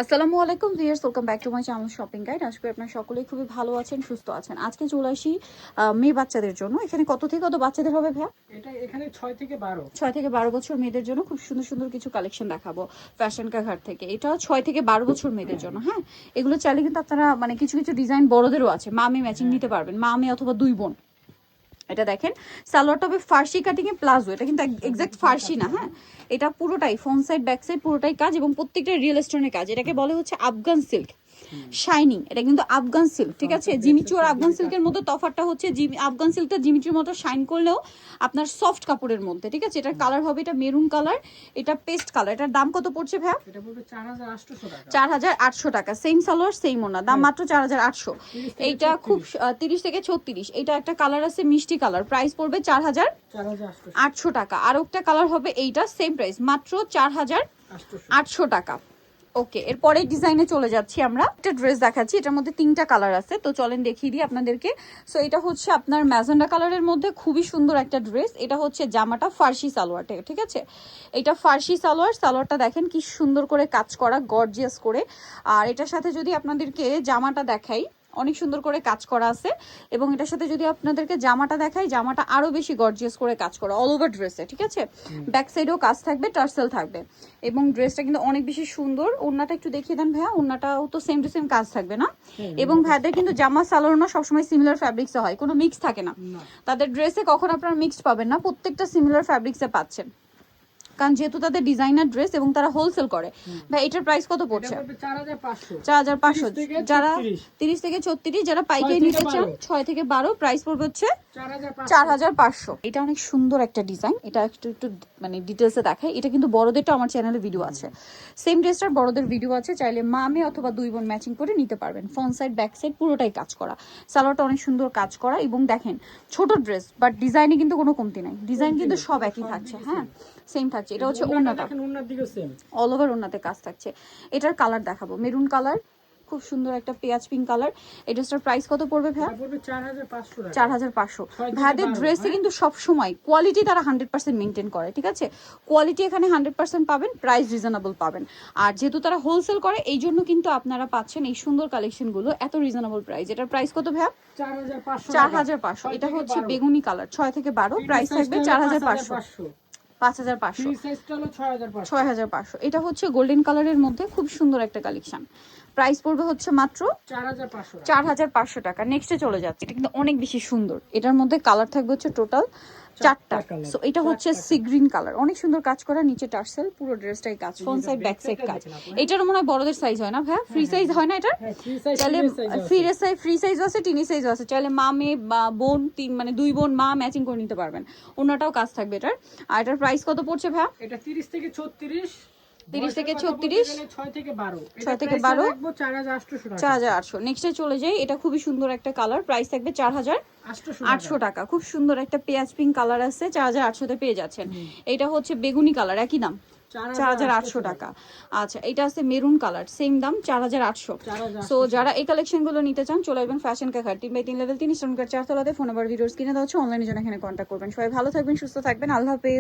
আসসালামু আলাইকুম viewers, welcome back to my channel shopping guide. আজকে আপনারা সকলেই খুবই ভালো আছেন, সুস্থ আছেন। আজকে চলে আসি মেয়ে বাচ্চাদের জন্য। এখানে কত থেকে কত বাচ্চাদের হবে ভাইয়া? এখানে 6 থেকে 12 বছর মেয়েদের জন্য খুব সুন্দর সুন্দর কিছু কালেকশন দেখাবো ফ্যাশন কা ঘাট থেকে। এটা 6 থেকে 12 বছর মেয়েদের জন্য। হ্যাঁ, এগুলো চাইলে কিন্তু আপনারা মানে কিছু কিছু ডিজাইন বড়দেরও আছে, মা মেয়ে ম্যাচিং নিতে পারবেন, মা মেয়ে অথবা দুই বোন। এটা দেখেন সালোয়ারটা হবে ফার্সি কাটিং এ প্লাজো, এটা কিন্তু এক্সাক্ট ফার্সি না। হ্যাঁ, এটা পুরোটাই ফ্রন্ট সাইড ব্যাক সাইড পুরোটাই কাজ এবং প্রত্যেকটা রিয়েল স্টোনের কাজ। এটাকে বলে হচ্ছে আফগান সিল্ক শাইনিং। এটা কিন্তু আফগান সিল্ক, ঠিক আছে। জিমিচু আর আফগান সিল্কের মধ্যে তফাৎটা হচ্ছে আফগান সিল্কটা জিমিচুর মতো শাইন করলেও আপনার সফট কাপড়ের মধ্যে, ঠিক আছে। এটার কালার হবে এটা মেরুন কালার, এটা পেস্ট কালার। এটার দাম কত পড়ছে ভাইয়া? এটা পড়বে 4800 টাকা। 4800 টাকা। সেম সালোয়ার সেম ওনা, দাম মাত্র 4800। এইটা খুব 30 থেকে 36। এটা একটা কালার আছে মিষ্টি কালার, প্রাইস পড়বে 4800 টাকা। আর একটা কালার হবে এইটা, সেম প্রাইস মাত্র 4800 টাকা। ওকে, এরপরে ডিজাইনে চলে যাচ্ছি আমরা। একটা ড্রেস দেখাচ্ছি, এটার মধ্যে 3টা কালার আছে, তো চলেন দেখিয়ে দিই আপনাদেরকে। সো এটা হচ্ছে আপনার ম্যাজেন্ডা কালারের মধ্যে খুবই সুন্দর একটা ড্রেস। এটা হচ্ছে জামাটা ফার্সি সালোয়ারটা, ঠিক আছে। এটা ফার্সি সালোয়ার, সালোয়ারটা দেখেন কি সুন্দর করে কাজ করা, গর্জিয়াস করে। আর এটার সাথে যদি আপনাদেরকে জামাটা দেখাই, অনেক সুন্দর করে কাজ করা আছে। এবং এটার সাথে যদি আপনাদেরকে জামাটা দেখাই, জামাটা আরো বেশি গর্জিয়াস করে কাজ করা অল ওভার ড্রেসে, ঠিক আছে। ব্যাক সাইডেও কাজ থাকবে, টার্সেল থাকবে এবং ড্রেসটা কিন্তু অনেক বেশি সুন্দর। ওড়নাটা একটু দেখিয়ে দেন ভাইয়া, ওড়নাটাও তো সেম টু সেম কাজ থাকবে না? এবং ভাইদের কিন্তু জামা সালোয়ার না সবসময় সিমিলার ফ্যাব্রিক্সে হয়, কোনো মিক্স থাকে না তাদের ড্রেসে। কখন আপনারা মিক্সড পাবেন না, প্রত্যেকটা সিমিলার ফ্যাব্রিক্সে পাচ্ছেন, কারণ যেহেতু তাদের ডিজাইনার ড্রেস এবং তারা হোলসেল করে। ভাই এটার প্রাইস কত পড়ছে? 4500। যারা 30 থেকে 36, যারা পাইকারি নিতে চান 6 থেকে 12, প্রাইস পড়বে হচ্ছে 4500। এটা অনেক সুন্দর একটা ডিজাইন, এটা একটু একটু মানে ডিটেলসে দেখাই। এটা কিন্তু বড়দেরটা আমার চ্যানেলে ভিডিও আছে, সেম ড্রেসটার বড়দের ভিডিও আছে, চাইলে মা মেয়ে অথবা দুই বোন ম্যাচিং করে নিতে পারবেন। ফ্রন্ট সাইড ব্যাক সাইড পুরোটাই কাজ করা, সালোয়ারটা অনেক সুন্দর কাজ করা। এবং দেখেন ছোট ড্রেস বাট ডিজাইনে কিন্তু কোনো কমতি নাই, ডিজাইন কিন্তু সব একই থাকছে। হ্যাঁ, সেম থাকছে। এটা হচ্ছে ওড়নাটা, অল ওভার ওড়নাতে কাজ থাকছে। এটার কালার দেখাবো, মেরুন কালার, খুব সুন্দর একটা পেঁয়াজ পিঙ্ক কালার। এই ড্রেসটার প্রাইস কত পড়বে ভাইয়া? 4500। ভাইদের ড্রেসে কিন্তু সব সময় কোয়ালিটি তারা 100% মেনটেন করে, ঠিক আছে। কোয়ালিটি এখানে 100% পাবেন, প্রাইস রিজনেবল পাবেন। আর যেহেতু তারা হোলসেল করে, এই জন্য কিন্তু আপনারা পাচ্ছেন এই সুন্দর কালেকশনগুলো এত রিজনেবল প্রাইস। এটার প্রাইস কত ভাইয়া? 4500। এটা হচ্ছে বেগুনি কালার, 6 থেকে 12, প্রাইস থাকবে 4500। 6500। এটা হচ্ছে গোল্ডেন কালারের মধ্যে খুব সুন্দর একটা কালেকশন, প্রাইস পড়বে হচ্ছে মাত্র 4500 টাকা। নেক্সটে চলে যাচ্ছে, এটা কিন্তু অনেক বেশি সুন্দর। এটার মধ্যে কালার থাকবে হচ্ছে টোটাল 4টা। সো এটা হচ্ছে সি গ্রিন কালার, অনেক সুন্দর কাজ করা, নিচে টার্সেল, পুরো ড্রেসটাই কাজ, ফ্রন্ট সাইড ব্যাক সাইড কাজ। এটার মনে হয় বড়দের সাইজ হয় না ভাইয়া? ফ্রি সাইজ হয় না এটার? চাইলে ফ্রি সাইজও আছে, টিনি সাইজও আছে, চাইলে মা মেয়ে বোন মানে দুই বোন মা ম্যাচিং করে নিতে পারবেন। ওনাটাও কাজ থাকবে এটার। আর এটার প্রাইস কত পড়ছে ভাইয়া? এটা 30 থেকে 36, 30 থেকে 36, 6 থেকে 12, 4800। নেক্সটে চলে যাই, এটা খুবই সুন্দর একটা কালার, প্রাইস থাকবে 4800 টাকা। খুব সুন্দর একটা পেঁয়াজ পিঙ্ক কালার আছে, 4800 তে পেয়ে যাচ্ছেন। এটা হচ্ছে বেগুনি কালার, একই দাম 4800 টাকা। আচ্ছা, এটা আছে মেরুন কালার, সেম দাম 4800। সো যারা এই কালেকশন গুলো নিতে চান চলে আসবেন ফ্যাশন কা ঘাট 3x3 লেভেল 3 স্টোন কার 4 তলাতে। ফোন নাম্বার ভিডিওস কিনে দেওয়া হচ্ছে, অনলাইনে জন্য এখানে কন্ট্যাক্ট করবেন। সবাই ভালো থাকবেন, সুস্থ থাকবেন, আল্লাহ হাফেজ।